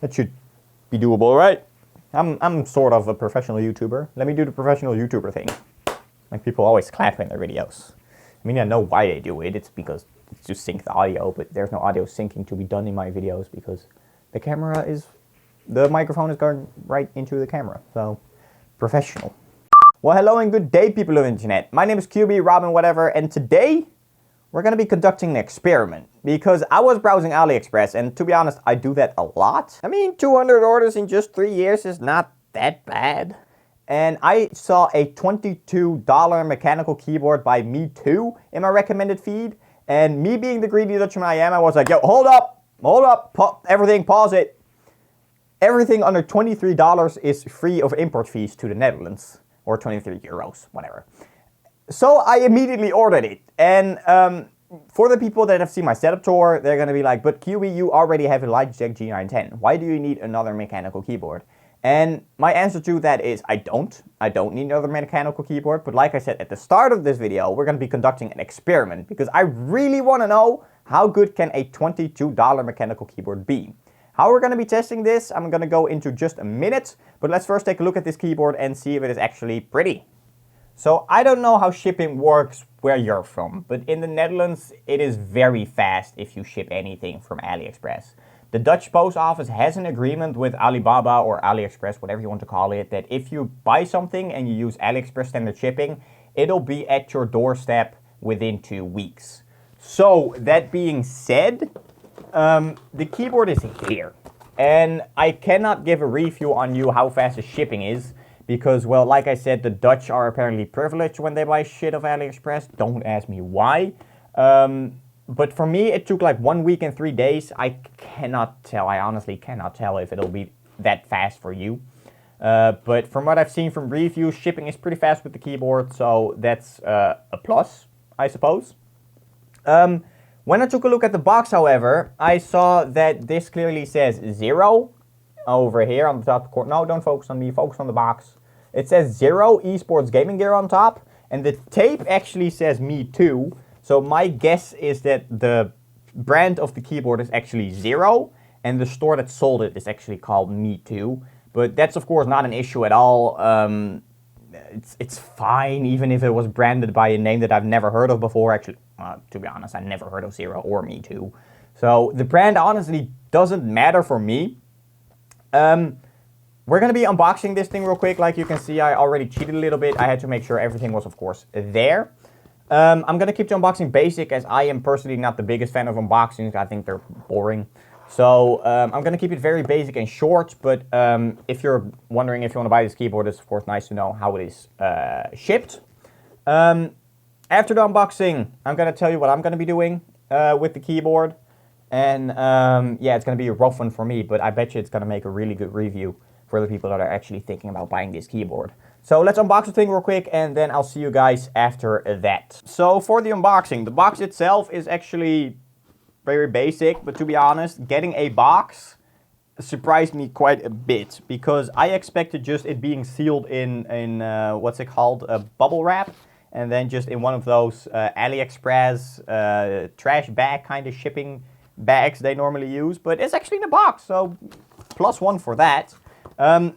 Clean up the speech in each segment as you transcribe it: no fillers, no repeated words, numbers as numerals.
That should be doable, right? I'm sort of a professional YouTuber. Let me do the professional YouTuber thing. Like, people always clap in their videos. I mean, I know why they do it. It's because it's to sync the audio, but there's no audio syncing to be done in my videos because the microphone is going right into the camera. So, professional. Well, hello and good day, people of the internet. My name is Cubie, Robin, whatever, and today we're going to be conducting an experiment because I was browsing AliExpress, and to be honest, I do that a lot. I mean, 200 orders in just 3 years is not that bad. And I saw a $22 mechanical keyboard by Metoo in my recommended feed. And me being the greedy Dutchman I am, I was like, yo, hold up, everything, pause it. Everything under $23 is free of import fees to the Netherlands. Or 23 euros, whatever. So I immediately ordered it. And for the people that have seen my setup tour, they're going to be like, but Cubie, you already have a Logitech G910. Why do you need another mechanical keyboard? And my answer to that is I don't need another mechanical keyboard. But like I said at the start of this video, we're going to be conducting an experiment because I really want to know how good can a $22 mechanical keyboard be. How we're going to be testing this, I'm going to go into just a minute. But let's first take a look at this keyboard and see if it is actually pretty. So I don't know how shipping works where you're from, but in the Netherlands it is very fast if you ship anything from AliExpress. The Dutch post office has an agreement with Alibaba or AliExpress, whatever you want to call it, that if you buy something and you use AliExpress standard shipping, it'll be at your doorstep within 2 weeks. So that being said, the keyboard is here. And I cannot give a review on you how fast the shipping is. Because, well, like I said, the Dutch are apparently privileged when they buy shit off AliExpress. Don't ask me why. But for me, it took like 1 week and 3 days. I cannot tell. I honestly cannot tell if it'll be that fast for you. But from what I've seen from reviews, shipping is pretty fast with the keyboard. So that's a plus, I suppose. When I took a look at the box, however, I saw that this clearly says 0 over here on the top corner. No, don't focus on me. Focus on the box. It says 0 esports gaming gear on top, and the tape actually says Metoo. So my guess is that the brand of the keyboard is actually 0, and the store that sold it is actually called Metoo. But that's of course not an issue at all. It's fine, even if it was branded by a name that I've never heard of before. Actually, to be honest, I never heard of 0 or Metoo. So the brand honestly doesn't matter for me. We're going to be unboxing this thing real quick. Like you can see, I already cheated a little bit. I had to make sure everything was, of course, there. I'm going to keep the unboxing basic as I am personally not the biggest fan of unboxings. I think they're boring. So I'm going to keep it very basic and short. But if you're wondering if you want to buy this keyboard, it's, of course, nice to know how it is shipped. After the unboxing, I'm going to tell you what I'm going to be doing with the keyboard. And yeah, it's going to be a rough one for me, but I bet you it's going to make a really good review for the people that are actually thinking about buying this keyboard. So let's unbox the thing real quick, and then I'll see you guys after that. So for the unboxing, the box itself is actually very basic, but to be honest, getting a box surprised me quite a bit, because I expected just it being sealed in what's it called, a bubble wrap, and then just in one of those AliExpress trash bag kind of shipping bags they normally use, but it's actually in a box, so +1 for that.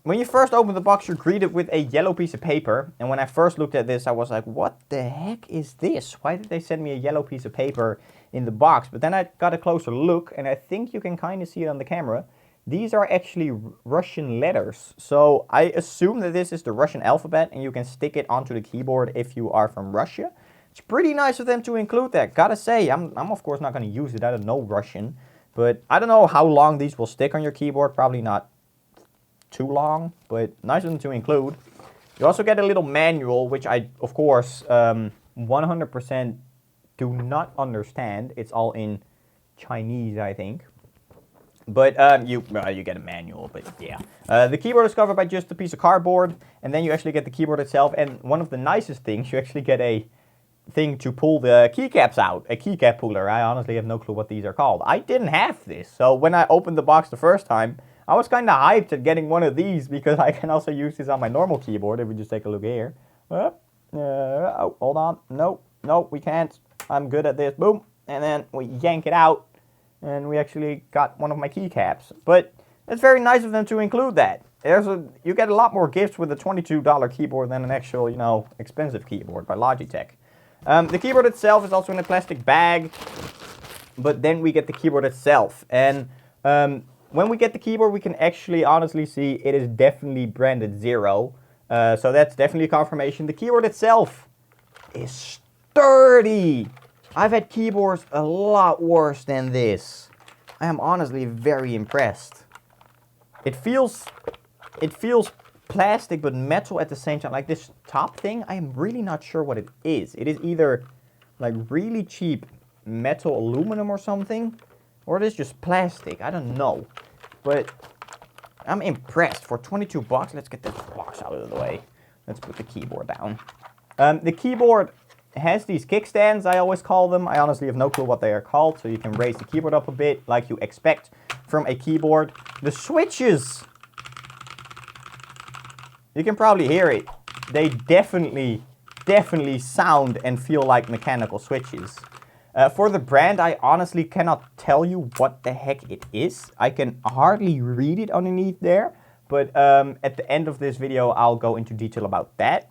When you first open the box, you're greeted with a yellow piece of paper, and when I first looked at this, I was like, what the heck is this? Why did they send me a yellow piece of paper in the box? But then I got a closer look, and I think you can kind of see it on the camera. These are actually Russian letters, so I assume that this is the Russian alphabet, and you can stick it onto the keyboard if you are from Russia. It's pretty nice of them to include that. Gotta say, I'm of course not going to use it. I don't know Russian, but I don't know how long these will stick on your keyboard. Probably not too long, but nice of them to include. You also get a little manual, which I, of course, 100% do not understand. It's all in Chinese, I think. But you get a manual, but yeah. The keyboard is covered by just a piece of cardboard, and then you actually get the keyboard itself. And one of the nicest things, you actually get a thing to pull the keycaps out, a keycap puller. I honestly have no clue what these are called. I didn't have this, so when I opened the box the first time, I was kind of hyped at getting one of these because I can also use this on my normal keyboard. If we just take a look here. Oh, hold on. No, we can't. I'm good at this. Boom. And then we yank it out, and we actually got one of my keycaps. But It's very nice of them to include that. You get a lot more gifts with a $22 keyboard than an actual, you know, expensive keyboard by Logitech. The keyboard itself is also in a plastic bag, but then we get the keyboard itself. And when we get the keyboard, we can actually honestly see it is definitely branded Zero. So that's definitely a confirmation. The keyboard itself is sturdy. I've had keyboards a lot worse than this. I am honestly very impressed. It feels plastic but metal at the same time. Like this top thing, I am really not sure what it is. It is either like really cheap metal aluminum or something, or it is just plastic. I don't know. But I'm impressed. For 22 bucks, let's get this box out of the way. Let's put the keyboard down. The keyboard has these kickstands, I always call them. I honestly have no clue what they are called, so you can raise the keyboard up a bit like you expect from a keyboard. The switches, you can probably hear it. They definitely sound and feel like mechanical switches. For the brand, I honestly cannot tell you what the heck it is. I can hardly read it underneath there, but at the end of this video, I'll go into detail about that.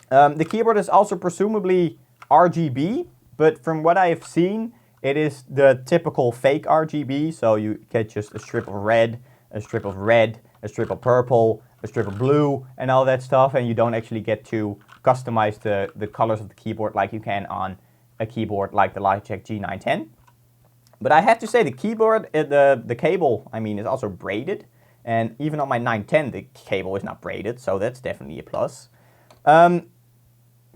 The keyboard is also presumably RGB, but from what I have seen, it is the typical fake RGB. So you get just a strip of red, a strip of red, a strip of purple, a strip of blue, and all that stuff, and you don't actually get to customize the colors of the keyboard like you can on a keyboard like the Logitech G910. But I have to say the keyboard, the cable, I mean, is also braided, and even on my 910 the cable is not braided, so that's definitely a plus.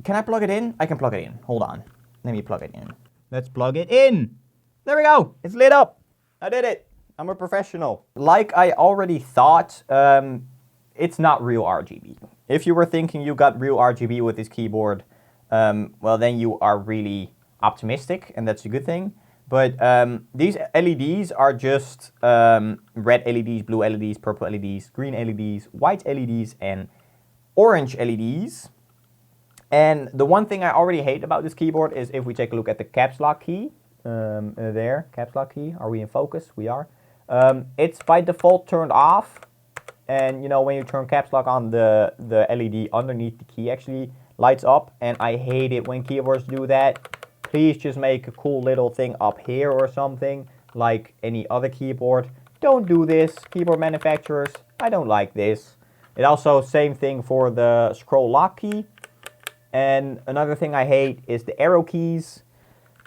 Can I plug it in? I can plug it in. Hold on. Let me plug it in. Let's plug it in. There we go. It's lit up. I did it. I'm a professional. Like I already thought, it's not real RGB. If you were thinking you got real RGB with this keyboard, well, then you are really optimistic, and that's a good thing. But these LEDs are just red LEDs, blue LEDs, purple LEDs, green LEDs, white LEDs, and orange LEDs. And the one thing I already hate about this keyboard is if we take a look at the caps lock key, there, caps lock key, are we in focus? We are. It's by default turned off, and you know, when you turn caps lock on, the LED underneath the key actually lights up, and I hate it when keyboards do that. Please just make a cool little thing up here or something, like any other keyboard. Don't do this, keyboard manufacturers. I don't like this. It also, same thing for the scroll lock key. And another thing I hate is the arrow keys.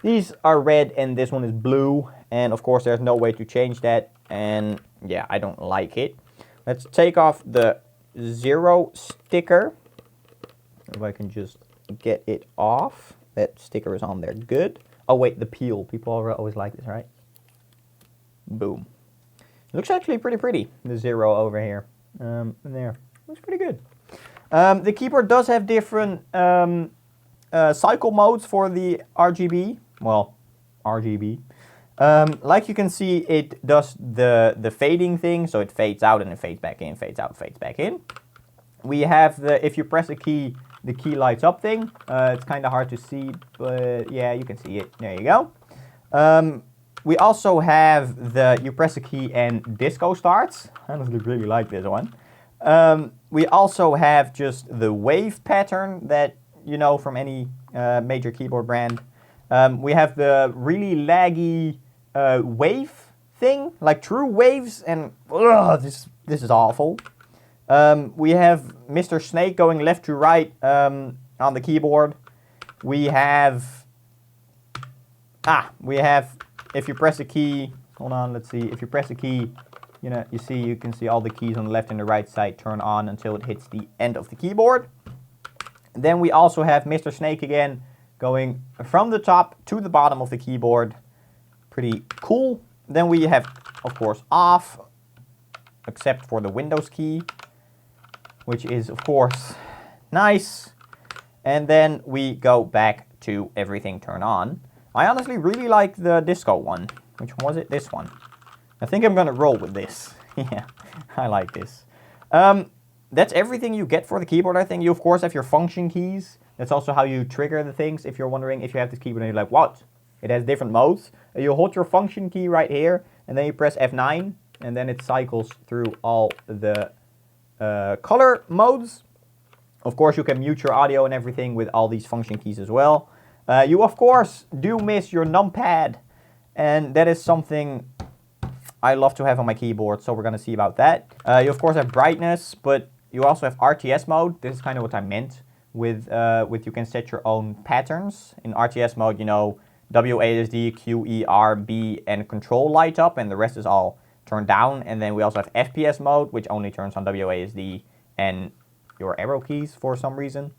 These are red and this one is blue. And of course there's no way to change that. And yeah, I don't like it. Let's take off the Zero sticker. If I can just get it off. That sticker is on there. Good. Oh wait, the peel. People always like this, right? Boom. It looks actually pretty pretty. The Zero over here. There. Looks pretty good. The keyboard does have different cycle modes for the RGB. Well, RGB. Like you can see, it does the fading thing, so it fades out and it fades back in, fades out, fades back in. We have the, if you press a key, the key lights up thing. It's kind of hard to see, but yeah, you can see it. There you go. We also have the, you press a key and disco starts. I honestly really like this one. We also have just the wave pattern that you know from any major keyboard brand. We have the really laggy wave thing, like true waves, and this is awful. We have Mr. Snake going left to right on the keyboard. We have if you press a key, hold on, let's see, if you press a key, you know, you can see all the keys on the left and the right side turn on until it hits the end of the keyboard. And then we also have Mr. Snake again going from the top to the bottom of the keyboard. Pretty cool. Then we have, of course, off, except for the Windows key, which is, of course, nice. And then we go back to everything turn on. I honestly really like the disco one. Which one was it? This one. I think I'm gonna roll with this. Yeah, I like this. That's everything you get for the keyboard, I think. You, of course, have your function keys. That's also how you trigger the things. If you're wondering if you have this keyboard and you're like, what? It has different modes. You hold your function key right here, and then you press F9, and then it cycles through all the color modes. Of course, you can mute your audio and everything with all these function keys as well. You, of course, do miss your numpad, and that is something I love to have on my keyboard, so we're going to see about that. You, of course, have brightness, but you also have RTS mode. This is kind of what I meant with you can set your own patterns. In RTS mode, you know, WASD, QE, R, B, and control light up, and the rest is all turned down. And then we also have FPS mode, which only turns on WASD and your arrow keys for some reason.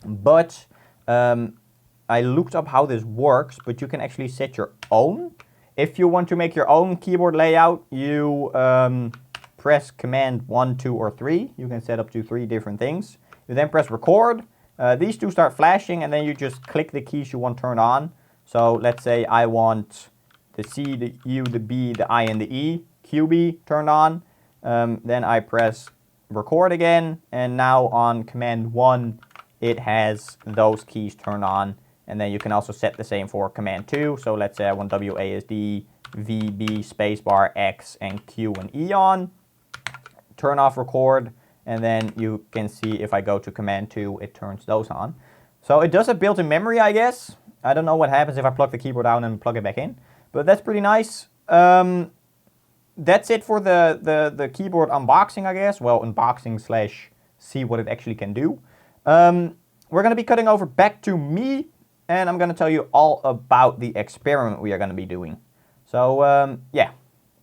But I looked up how this works, but you can actually set your own. If you want to make your own keyboard layout, you press Command 1, 2, or 3. You can set up to 3 different things. You then press record. These two start flashing, and then you just click the keys you want turned on. So let's say I want the C, the U, the B, the I, and the E, Cubie turned on. Then I press record again, and now on Command 1, it has those keys turned on. And then you can also set the same for Command 2. So let's say I want WASD, V, B, spacebar, X, and Q and E on. Turn off record, and then you can see if I go to Command 2, it turns those on. So it does have built-in memory, I guess. I don't know what happens if I plug the keyboard out and plug it back in, but that's pretty nice. That's it for the keyboard unboxing, I guess. Well, unboxing slash see what it actually can do. We're going to be cutting over back to me, and I'm going to tell you all about the experiment we are going to be doing. So, yeah,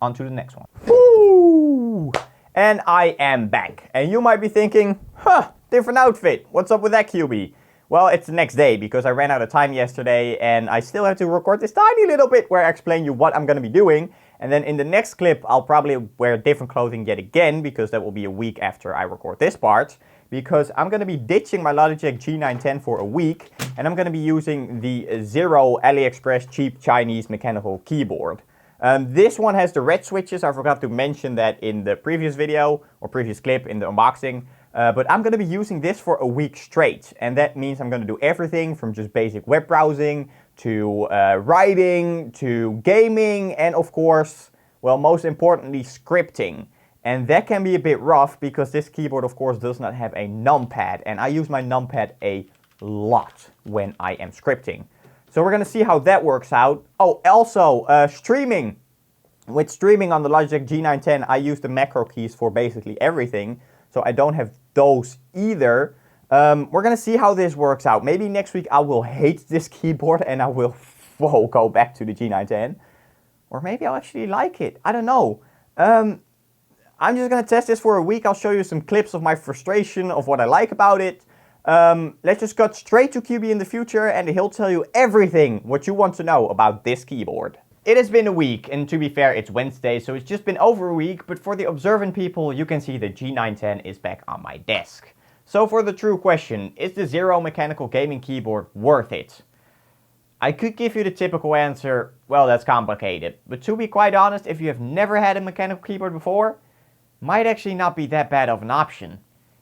on to the next one. Woo! And I am back. And you might be thinking, huh, different outfit. What's up with that, Cubie? Well, it's the next day because I ran out of time yesterday and I still have to record this tiny little bit where I explain you what I'm going to be doing. And then in the next clip, I'll probably wear different clothing yet again because that will be a week after I record this part. Because I'm going to be ditching my Logitech G910 for a week and I'm going to be using the Zero AliExpress cheap Chinese mechanical keyboard. This one has the red switches. I forgot to mention that in the previous video or previous clip in the unboxing. But I'm going to be using this for a week straight. And that means I'm going to do everything from just basic web browsing to writing to gaming and of course, well, most importantly, scripting. And that can be a bit rough because this keyboard, of course, does not have a numpad. And I use my numpad a lot when I am scripting. So we're going to see how that works out. Oh, also, streaming. With streaming on the Logitech G910, I use the macro keys for basically everything. So I don't have those either. We're going to see how this works out. Maybe next week I will hate this keyboard and I will go back to the G910. Or maybe I'll actually like it. I don't know. I'm just going to test this for a week. I'll show you some clips of my frustration, of what I like about it. Let's just cut straight to Cubie in the future and he'll tell you everything what you want to know about this keyboard. It has been a week, and to be fair, it's Wednesday, so it's just been over a week, but for the observant people, you can see the G910 is back on my desk. So for the true question, is the Zero Mechanical Gaming Keyboard worth it? I could give you the typical answer, well, that's complicated. But to be quite honest, if you have never had a mechanical keyboard before, might actually not be that bad of an option.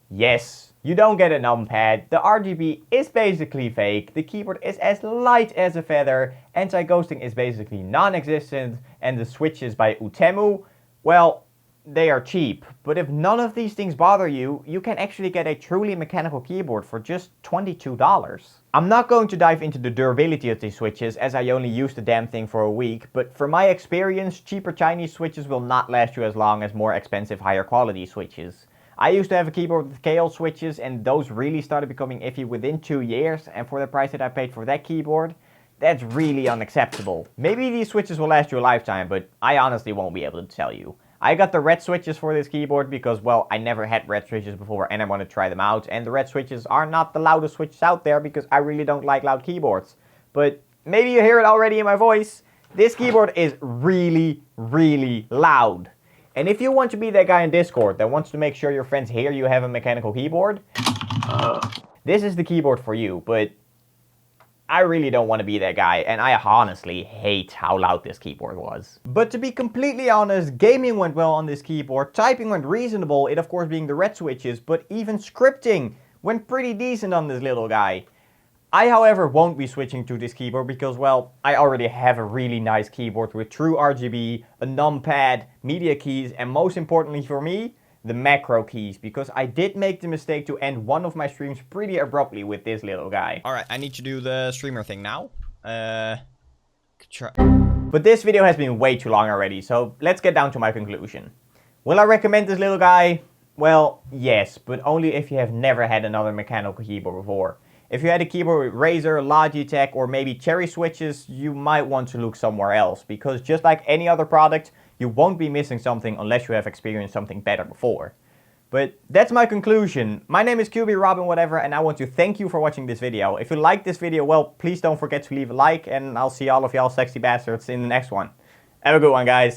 Yes, you don't get a numpad, the RGB is basically fake, the keyboard is as light as a feather, anti-ghosting is basically non-existent, and the switches by Utemu, well, they are cheap. But if none of these things bother you, you can actually get a truly mechanical keyboard for just $22. I'm not going to dive into the durability of these switches as I only used the damn thing for a week, but from my experience, cheaper Chinese switches will not last you as long as more expensive higher quality switches. I used to have a keyboard with KL switches and those really started becoming iffy within 2 years, and for the price that I paid for that keyboard, that's really unacceptable. Maybe these switches will last you a lifetime, but I honestly won't be able to tell you. I got the red switches for this keyboard because, well, I never had red switches before and I want to try them out, and the red switches are not the loudest switches out there because I really don't like loud keyboards. But maybe you hear it already in my voice, this keyboard is really, really loud. And if you want to be that guy in Discord that wants to make sure your friends hear you have a mechanical keyboard, this is the keyboard for you, but I really don't want to be that guy, and I honestly hate how loud this keyboard was. But to be completely honest, gaming went well on this keyboard, typing went reasonable, it of course being the red switches, but even scripting went pretty decent on this little guy. I, however, won't be switching to this keyboard because, well, I already have a really nice keyboard with true RGB, a numpad, media keys, and most importantly for me, the macro keys, because I did make the mistake to end one of my streams pretty abruptly with this little guy. Alright, I need to do the streamer thing now. But this video has been way too long already, so let's get down to my conclusion. Will I recommend this little guy? Well, yes, but only if you have never had another mechanical keyboard before. If you had a keyboard with Razer, Logitech, or maybe Cherry switches, you might want to look somewhere else, because just like any other product, you won't be missing something unless you have experienced something better before. But that's my conclusion. My name is Cubie, Robin, whatever, and I want to thank you for watching this video. If you liked this video, well, please don't forget to leave a like, and I'll see all of y'all sexy bastards in the next one. Have a good one, guys.